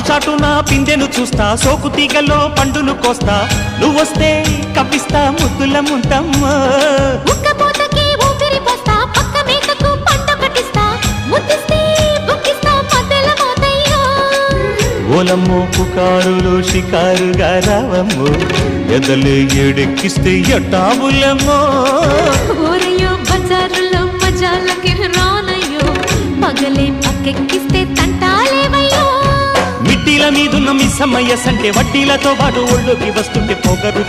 చాటున పిందెను చూస్తా, సోకు తీగలో పండును కోస్తా, నువ్వొస్తే కప్పిస్తా ముద్దుల ముంతమ్మ. ఉక్కపోతకి ఊపిరి పోస్తా, పక్క మేకకు పంట కట్టిస్తా, ముద్దిస్తే బుక్కిస్తా మధ్యల మోతయ్యో. ఓలమ్మో పుకారులు షికారుగా రావమ్మో, ఎదలే ఏడెక్కిస్తే ఎట్టావులమ్మో. ఊరయ్యో బజారులో మజాలకి రానయ్యో, పగలే పక్కెక్కిస్తే తంటాలేవయ్యో. మిట్టిల మీదున్న మిస్సమ్మయ్య సంటే వడ్డీలతో పాటు ఒళ్ళోకి వస్తుంటే పొగరు